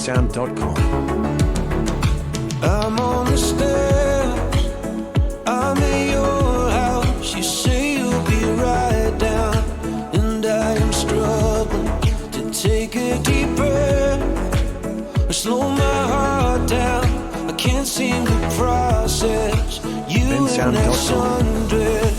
bensound.com. I'm on the stairs, I'm at your house. You say you'll be right down, and I am struggling to take a deep breath or slow my heart down. I can't seem to process you in that sundress.